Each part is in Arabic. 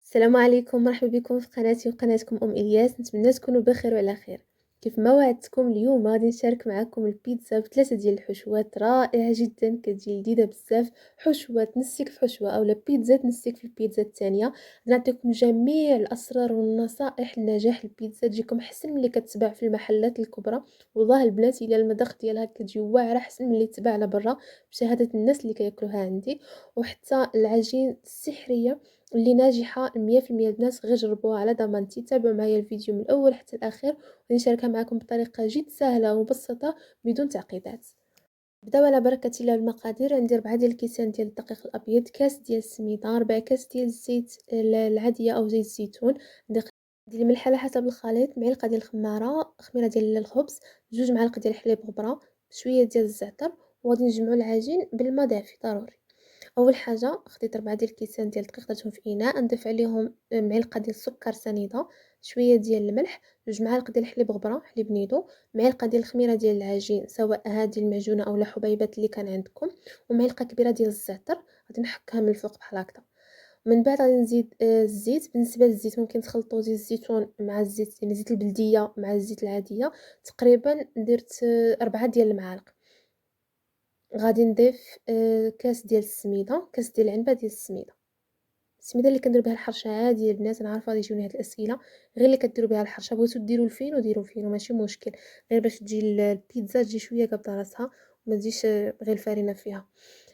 السلام عليكم، مرحبا بكم في قناتي وقناتكم إلياس. نتمنى تكونوا بخير وعلى خير. كيف ما وعدتكم اليوم غادي نشارك معكم البيتزا بثلاثة ديال الحشوات رائعة جدا، كتجي لذيذة بزاف. حشوة تنسيك في حشوة اولا بيتزا تنسيك في البيتزا الثانية. غادي نعطيكم جميع الاسرار والنصائح لنجاح البيتزا، تجيكم احسن من اللي كتباع في المحلات الكبرى. والله البنات الا المذاق ديالها كتجي واعره احسن من اللي تباع على برا بشهاده الناس اللي كياكلوها عندي. وحتى العجين السحريه اللي ناجحة 100% البنات، غير جربوها على ضمانتي. تابعوا معايا الفيديو من الأول حتى الأخير، ونشاركها معكم بطريقة جد سهلة ومبسطة بدون تعقيدات. نبداو على بركة الله. المقادير: عندي 4 ديال الكيسان ديال الدقيق الأبيض، كاس ديال السميدة، 4 كاس ديال الزيت العادية أو زيت الزيتون، عندي الملح على حسب الخليط، معلقة ديال الخمارة، خميرة ديال الخبز، 2 معالق ديال الحليب غبرة، شوية ديال الزعتر. وغادي نجمعوا العجين بالماء دافي ضروري. اول حاجه خديت 4 ديال الكيسان ديال الدقيق درتهم في اناء، نضيف عليهم معلقه ديال السكر سنيده، شويه ديال الملح، 2 معالق ديال الحليب غبره حليب نيدو، معلقه ديال الخميره ديال العجين سواء هذه المعجونه او حبيبات اللي كان عندكم، ومعلقه كبيره ديال الزعتر. غادي نحكها من الفوق بحال هكذا. من بعد غادي نزيد الزيت. بالنسبه للزيت ممكن تخلطوا زيت الزيتون مع الزيت، يعني زيت البلديه مع الزيت العاديه. تقريبا درت 4 ديال المعالق. غادي نضيف كاس ديال السميده، كاس ديال العنبه ديال السميده. السميده اللي كندير بها الحرشه عادي البنات، انا عارفه غادي يجوني هاد الاسئله. غير اللي كديروا بها الحرشه، بغيتو ديروا الفينو ديروا فينو ماشي مشكل، غير باش تجي البيتزا تجي شويه قابضه راسها وما تجيش غير الفرينه فيها.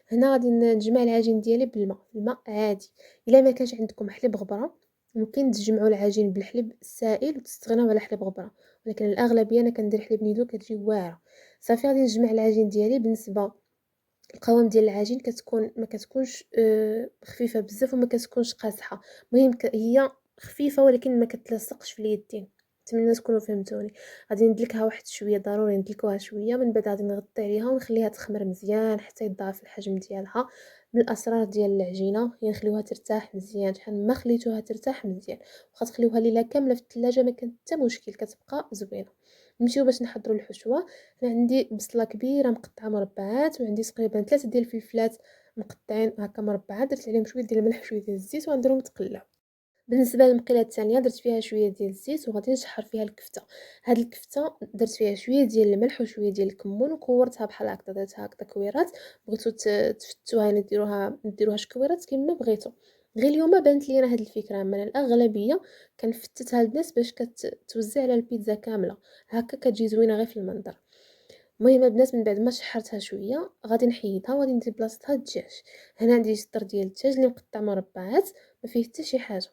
هنا غادي نجمع العجين ديالي الماء عادي. الا ما كانش عندكم حليب غبره ممكن تجمعوا العجين بالحليب السائل وتستغناو على حليب غبره، ولكن الاغلبيه انا كندير حليب نيدو كتجي واعره. صافي غادي نجمع العجين ديالي. بالنسبه القوام ديال العجين ما كتكونش خفيفه بزاف وما كتكونش قاصحه. المهم هي خفيفه ولكن ما كتلصقش في اليدين. نتمنى تكونوا فهمتوني. غادي ندلكها واحد شويه، ضروري ندلكوها شويه. من بعد غادي نغطي عليها ونخليها تخمر مزيان حتى يتضاعف الحجم ديالها. من الاسرار ديال العجينه هي نخليوها ترتاح مزيان. شحال ما خليتوها ترتاح مزيان واخا تخليوها ليله كامله في الثلاجه ما كان حتى مشكل، كتبقى زوينه. نمشيو باش نحضروا الحشوه. انا عندي بصله كبيره مقطعه مربعات، وعندي تقريبا 3 ديال الفلفلات مقطعين هكا مربعات، درت عليهم شويه ديال الملح وشويه ديال الزيت وغنديرهم تقلاو. بالنسبه للمقله الثانيه درت فيها شويه ديال الزيت وغادي نشحر فيها الكفته. هاد الكفته درت فيها شويه ديال الملح وشويه ديال الكمون وكورتها بحال هكذا، درتها هكذا كويرات. بغيتو تفتوها يعني ديروها شكويرات كيما بغيتو. غير اليوم بانت لي هاد الفكره، من الاغلبيه كنفتتها البنات باش كتوزع على البيتزا كامله، هكا كتجي زوينه غير في المنظر. المهم البنات من بعد ما شحرتها شويه غادي نحيدها وغادي ندير بلاصتها الدجاج. هنا عندي صدر ديال الدجاج اللي مقطع مربعات، ما فيه حتى شي حاجه.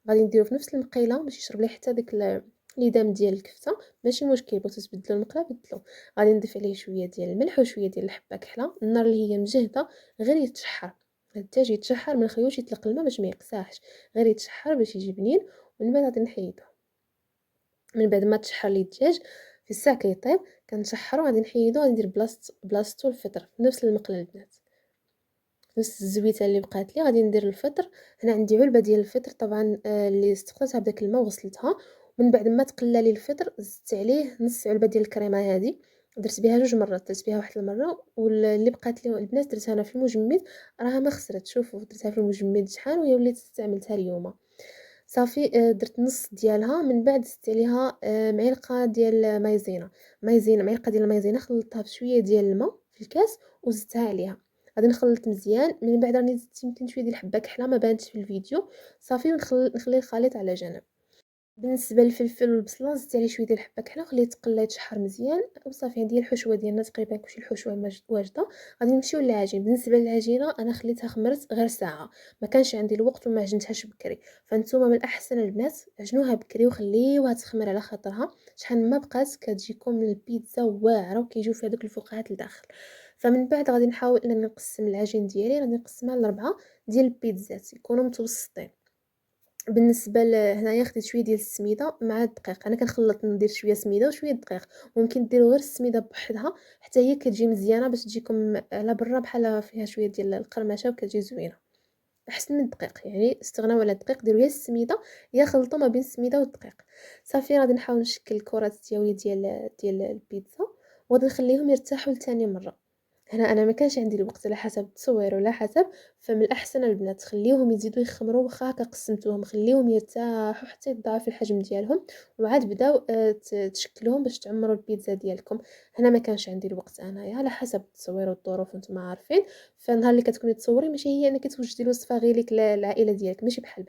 غادي نديرو في نفس المقيله باش يشرب ليه حتى داك ليدام ديال الكفته. ماشي مشكل، بغيتو تبدلوا المقله بدلوا. غادي نضيف عليه شويه ديال الملح وشويه ديال الحبه كحله. النار اللي هي مجهده، غير يتشحر الدجاج، يتشحر ما نخليوش يطلق الماء باش ما يقساحش، غير يتشحر باش يجي بنين. ومن بعد غادي نحيدو. من بعد ما تشحر لي الدجاج في الساعه كيطيب كنشحرو، غادي نحيدو، غادي ندير بلاصتو الفطر في نفس المقله البنات. نفس الزويته اللي بقات لي غادي ندير الفطر. هنا عندي علبه ديال الفطر طبعا اللي استقطتها بداك الماء وغسلتها. من بعد ما تقلى لي الفطر زدت عليه نص علبه ديال الكريمه. هذه درت بها 2 مرات، درت بها واحد المره واللي بقات لي البنات درتها انا في المجمد، راها ما خسرت. شوفوا درتها في المجمد شحال وهي وليت استعملتها اليوم. صافي درت نص ديالها. من بعد زدت عليها معلقه ديال مايزينا معلقه ديال المايزينا، خلطتها بشويه ديال الماء في الكاس وزدتها عليها. غادي نخلط مزيان. من بعد راني زدت يمكن شويه ديال الحبه كحله ما بانتش في الفيديو. صافي نخلي الخليط على جنب. بالنسبه للفلفل والبصله زدت عليه شويه ديال الحبه كحله وخليه يتقلى يتشحر مزيان. وصافي عندي الحشوه ديالنا تقريبا كلشي الحشوه واجده. غادي نمشيو للعجين. بالنسبه للعجينه انا خليتها خمرت غير ساعه، ما كانش عندي الوقت وما عجنتهاش بكري. فانتوما من الاحسن البنات عجنوها بكري وخليوها تخمر على خاطرها. شحال ما بقات كتجيكم البيتزا واعره وكيجيو فيها دوك الفقاعات لداخل. فمن بعد غادي نحاول انني نقسم العجين ديالي، غادي نقسمها ل4 ديال البيتزات يكونوا متوسطين. بالنسبه هنايا خديت شويه ديال السميده مع الدقيق. انا كنخلط ندير شويه سميده وشويه دقيق، ممكن ديروا غير السميده بوحدها حتى هي كتجي مزيانه باش تجيكم على برا بحال فيها شويه ديال القرمشه وكتجي زوينه احسن من الدقيق. يعني استغناو على الدقيق، ديروا يا السميده يا خلطوا ما بين السميده والدقيق. صافي غادي نحاول نشكل الكرات ديالي ديال البيتزا وغادي نخليهم يرتاحوا لثاني مره. هنا أنا ما كانش عندي الوقت على حسب التصوير ولا حسب، فمن الأحسن البنات خليوهم يزيدوا يخمروا واخا هكا قسمتوهم، خليوهم يرتاحوا حتى يتضاعف الحجم ديالهم، وعاد بداو تشكلوهم باش تعمروا البيتزا ديالكم. هنا ما كانش عندي الوقت انايا على حسب التصوير والظروف وانتم عارفين، فالنهار اللي كتكوني تصوري ماشي هي انك توجدي الوصفه غير ليك العائله ديالك، ماشي بحال.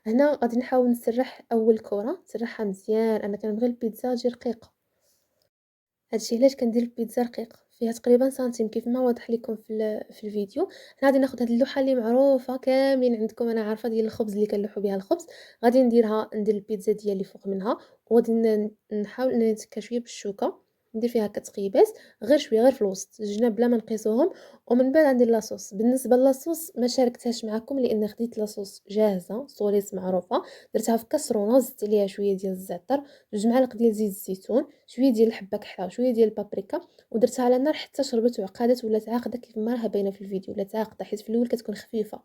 هنا غادي نحاول نسرح اول كره، نسرحها مزيان، انا كنبغي البيتزا تجي رقيقه. هادشي علاش كندير البيتزا رقيقة، فيها تقريبا سنتيم كيف ما واضح لكم في الفيديو. هنا غادي ناخد هاد اللوحة اللي معروفة كاملين عندكم انا عارفة ديال الخبز اللي كنلوحو بها الخبز، غادي ندير البيتزا ديالي فوق منها، وغادي نحاول نتكا شوية بالشوكة، ندير فيها هكا تقيبات غير شوية غير في الوسط الجناب بلا ما نقيسوهم، ومن بعد غندير لاصوص. بالنسبة للاصوص ما شاركتهاش معكم لان خديت لاصوص جاهزة صوريس معروفة، درتها في كاسرونة وزدت عليها شوية ديال الزعتر، 2 معالق ديال زيت الزيتون، شويه ديال الحبه كحله وشويه ديال البابريكا، ودرتها على النار حتى شربت وعقدت ولات عاقده كيف ما راها باينه في الفيديو، ولات عاقده حيت في الاول كتكون خفيفه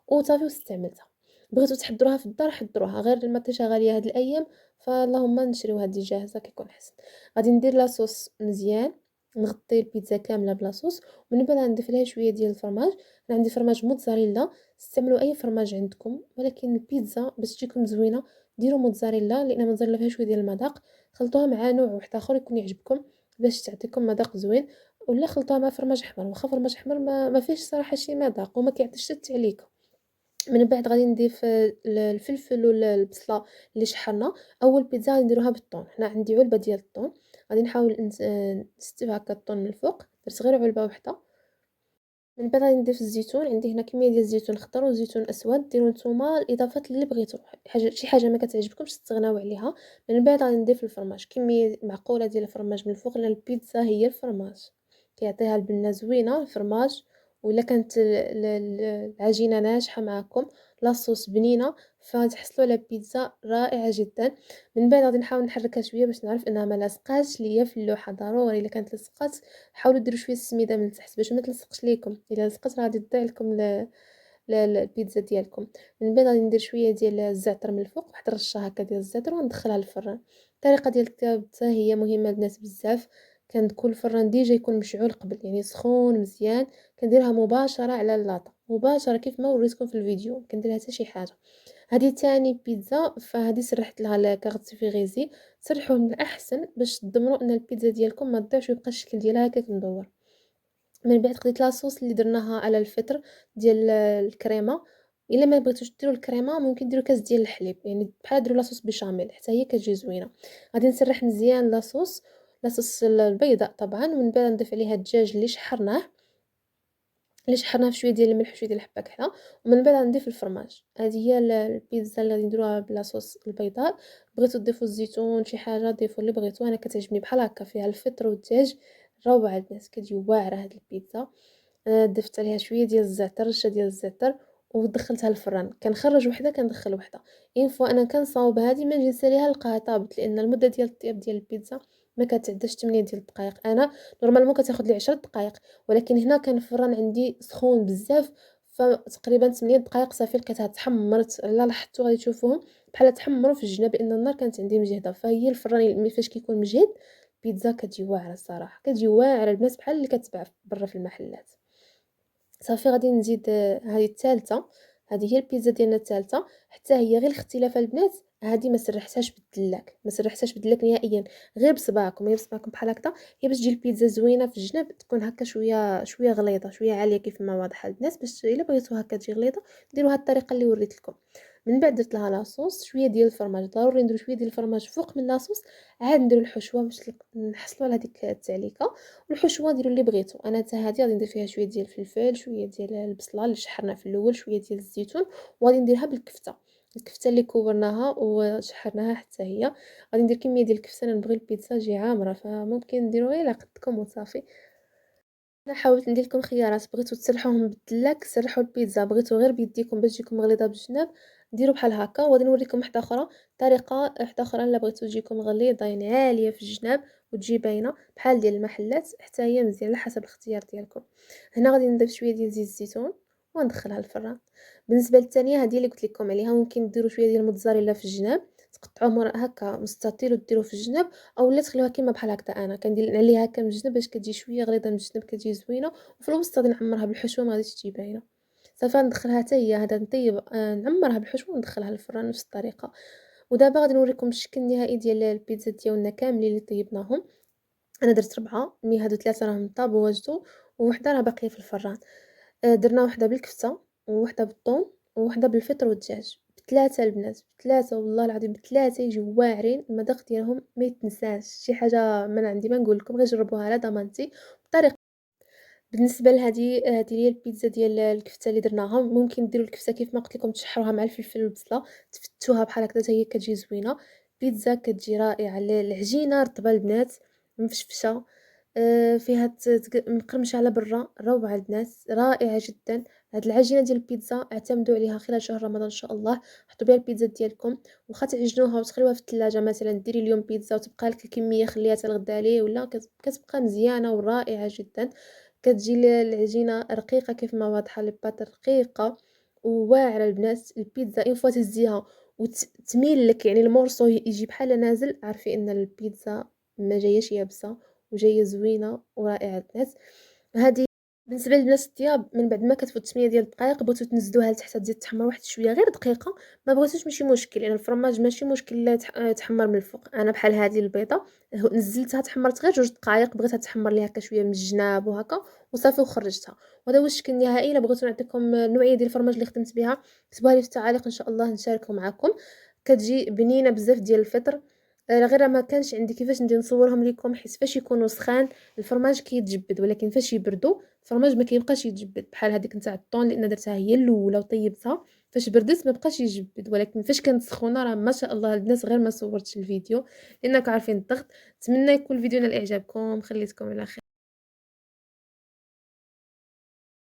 وصافي واستعملتها. بغيتو تحضروها في الدار حضروها، غير المطيشه غاليه هاد الايام فاللهم نشريو هذه جاهزه كيكون احسن. غادي ندير لاصوص مزيان، نغطي البيتزا كامله بلاصوص، ومن بعد نضيف لها شويه ديال الفرماج. انا عندي فرماج موتزاريلا، استعملوا اي فرماج عندكم، ولكن البيتزا باش تجيكم زوينه ديروا موتزاريلا لان موتزاريلا فيها شويه ديال المذاق. خلطوها مع نوع واحد اخر يكون يعجبكم باش تعطيكم مذاق زوين، ولا خلطوها مع فرماج احمر، واخا فرماج احمر ما فيش صراحه شي مذاق وما كيعطيش حتى عليكم. من بعد غادي نضيف الفلفل ولا البصله اللي شحرنا. اول بيتزا غادي نديروها بالطون، هنا عندي علبه ديال الطون، غادي نحاول نستف هكا الطون من الفوق، درت غير علبه واحده. من بعد غادي نضيف الزيتون، عندي هنا كميه ديال الزيتون خضر وزيتون اسود، ديروا نتوما الاضافات اللي بغيتو، شي حاجه ما كتعجبكمش تستغناو عليها. من بعد غادي نضيف الفرماج، كميه معقوله ديال الفرماج من الفوق لان البيتزا هي الفرماج كيعطيها البنه زوينه الفرماج. ولا كانت العجينه ناجحه معكم لاصوص بنينه فتحصلوا على بيتزا رائعه جدا. من بعد غادي نحاول نحركها شويه باش نعرف انها ما لاصقاش ليا في اللوحه، ضروري الا كانت لصقات حاولوا ديروا شويه السميده من تحت باش ما تلصقش ليكم، الا لصقت راه غادي تضيع لكم البيتزا ديالكم. من بعد غادي ندير شويه ديال الزعتر من الفوق، واحد الرشه هكا ديال الزعتر، وندخلها للفران. الطريقه ديال الكبسه هي مهمه للناس بزاف، كندخل الفران ديجا يكون مشعول قبل يعني سخون مزيان، كنديرها مباشره على اللاطه مباشره كيف ما وريتكم في الفيديو، كنديرها حتى شي حاجه. هذه تاني بيتزا فهذه سرحت لها الكارت في غيزي، سرحوه من الاحسن باش تضمنوا ان البيتزا ديالكم ما تضيعش ويبقى الشكل ديالها هكاك مدور. من بعد خديت لاصوص اللي درناها على الفطر ديال الكريمه، الا ما بغيتوش ديروا الكريمه ممكن ديروا كاس ديال الحليب، يعني بحال ديروا لاصوص بيشاميل حتى هي كتجي زوينه. غادي نسرح مزيان لاصوص البيضاء طبعا، ومن بعد نضيف عليها الدجاج اللي شحرناه في شويه ديال الملح وشويه ديال الحبه كحله، ومن بعد غنضيف الفرماج. هذه هي البيتزا اللي غادي نديروها بلا صوص البيضاء. بغيتو تضيفوا الزيتون شي حاجه ضيفوا اللي بغيتو، انا كتعجبني بحال هكا فيها الفطر والدجاج، روعه الناس كتجي واعره هاد البيتزا. انا ضفت عليها شويه ديال الزعتر، رشه ديال الزعتر، ودخلتها الفران، كنخرج وحده كندخل وحده. اين فوا انا كنصاوب هذه ما نجي نساليها نلقاها طابت، لان المده ديال الطياب ديال البيتزا ما كتعداش 8 ديال الدقائق، انا نورمالمون كتاخذ لي 10 دقائق، ولكن هنا كان الفران عندي سخون بزاف، فتقريبا 8 دقائق صافي لقيتها تحمرت. لا لاحظتوا غادي تشوفوهم بحال تحمروا في الجناب لان النار كانت عندي مجهده، فهي الفران فاش كيكون مجهد البيتزا كتجي واعره الصراحه، كتجي واعره البنات بحال اللي كتباع برا في المحلات. صافي غادي نزيد هذه الثالثه، هذه هي البيتزا ديالنا الثالثه، حتى هي غير الاختلاف البنات، هذه ما سرحتهاش بالدلاك نهائيا، غير بصباعكم بحال هكذا، هي باش تجي البيتزا زوينه في الجناب، تكون هكا شويه غليظه شويه عاليه كيف ما واضحه البنات، باش الا بغيتو هكا تجي غليظه ديروا هاد الطريقه اللي وريت لكم. من بعد درت لها لاصوص شويه ديال الفرماج، ضروري نديرو شويه ديال الفرماج فوق من لاصوص، عاد نديرو الحشوه باش نحصلوا على هذيك التعليكه. والحشوه ديروا اللي بغيتو، انا حتى هذه غادي ندير فيها شويه ديال الفلفل، شويه ديال البصله اللي شحرنا في الاول، شويه ديال الزيتون، وغادي نديرها بالكفته، الكفته اللي كورناها وشحرناها حتى هي. غادي ندير كميه ديال الكفته، انا نبغي البيتزا تجي عامره فممكن نديرو غير على قدكم وصافي. انا حاولت ندير لكم خيارات، بغيتو تسرحوهم بالدلاك سرحوا البيتزا، بغيتو غير بيديكم باش تجيكم غليظه بالجناب ديروا بحال هكا. وغادي نوريكم واحده اخرى، طريقه واحده اخرى الا بغيتو تجيكم غليظه يعني عاليه في الجناب وتجي باينه بحال ديال المحلات، حتى هي مزيان على حسب الاختيار ديالكم. هنا غادي نضيف شويه ديال زيت الزيتون وندخلها الفران. بالنسبه للثانيه هذه اللي قلت لكم عليها، ممكن ديروا شويه ديال الموتزاريلا في الجناب تقطعوه هكا مستطيل وديروه في الجناب، اولا تخليوها كيما بحال هكذا. انا كندير نعليها هكا من الجنب باش كتجي شويه غليظه من الجنب، كتجي زوينه، وفي الوسط غادي نعمرها بالحشوه ما غاديش تجي باينه. صافي ندخلها حتى هي هذا نطيب نعمرها بالحشوه وندخلها للفران نفس الطريقه. ودابا غادي نوريكم الشكل النهائي ديال البيتزا ديالنا كاملين اللي طيبناهم. أنا درت 4، مي هادو 3 راهم طابو واجدو، ووحدة راه باقية في الفران. درنا وحدة بالكفتة، ووحدة بالطون، ووحدة بالفطر والدجاج، ب3 البنات، ب3 والله العظيم ب3 يجيو واعرين، المذاق ديالهم ما يتنساش، شي حاجة من عندي ما نقول لكم، غير جربوها على ضمانتي. بطريقة بالنسبة لهادي هي البيتزا ديال الكفتة اللي درناها. ممكن ديروا الكفتة كيف ما قلت لكم، تشحروها مع الفلفل والبصلة، تفتوها بحال هكذا حتى هي كتجي زوينة. بيتزا كتجي رائعة، العجينة رطبة البنات، مفشفشة، فيها مقرمشة على برا، روعة البنات، رائعة جدا. هاد العجينة ديال البيتزا اعتمدوا عليها خلال شهر رمضان ان شاء الله. حطوا بها البيتزا ديالكم، واخا تعجنوها وتخليوها في الثلاجة، مثلا ديري اليوم بيتزا وتبقى لك الكمية خليها حتى الغدا عليه، ولا كتبقى مزيانة ورائعة جدا. كتجي العجينة رقيقة كيف ما واضحة، لي بات رقيقة وواعرة البنات. البيتزا اون فوا تهزيها وتميل لك، يعني المورصو يجي بحال نازل، عارفين ان البيتزا ما جاياش يابسة وجايه زوينه ورائعه البنات. هذه بالنسبه للناس الطياب، من بعد ما كتفوت 8 ديال الدقائق بغيتو تنزلوها لتحت تزيد تحمر واحد شويه غير دقيقه، ما بغيتوش ماشي مشكل، يعني الفرماج ماشي مشكل لا تحمر من الفوق. انا بحال هذه البيضه نزلتها تحمرت غير 2 دقائق، بغيتها تحمر لي هكا شويه من الجناب وهكا وصافي وخرجتها. وهذا هو الشكل النهائي. الا بغيتو نعطيكم النوعيه ديال الفرماج اللي خدمت بها، كتبوها لي في التعاليق ان شاء الله نشاركه معكم. كتجي بنينه بزاف ديال الفطر. غير ما كانش عندي كيفاش ندير نصورهم لكم، حيت فاش يكونوا سخان الفرماج كيتجبد، ولكن فاش يبردوا الفرماج ما كيبقاش يتجبد. بحال هذيك نتاع الطون لان درتها هي الاولى وطيبتها، فاش بردت ما بقاش يجبد، ولكن فاش كانت سخونه راه ما شاء الله البنات، غير ما صورتش الفيديو لانك عارفين الضغط. نتمنى يكون الفيديو نال اعجابكم، خليتكم على خير.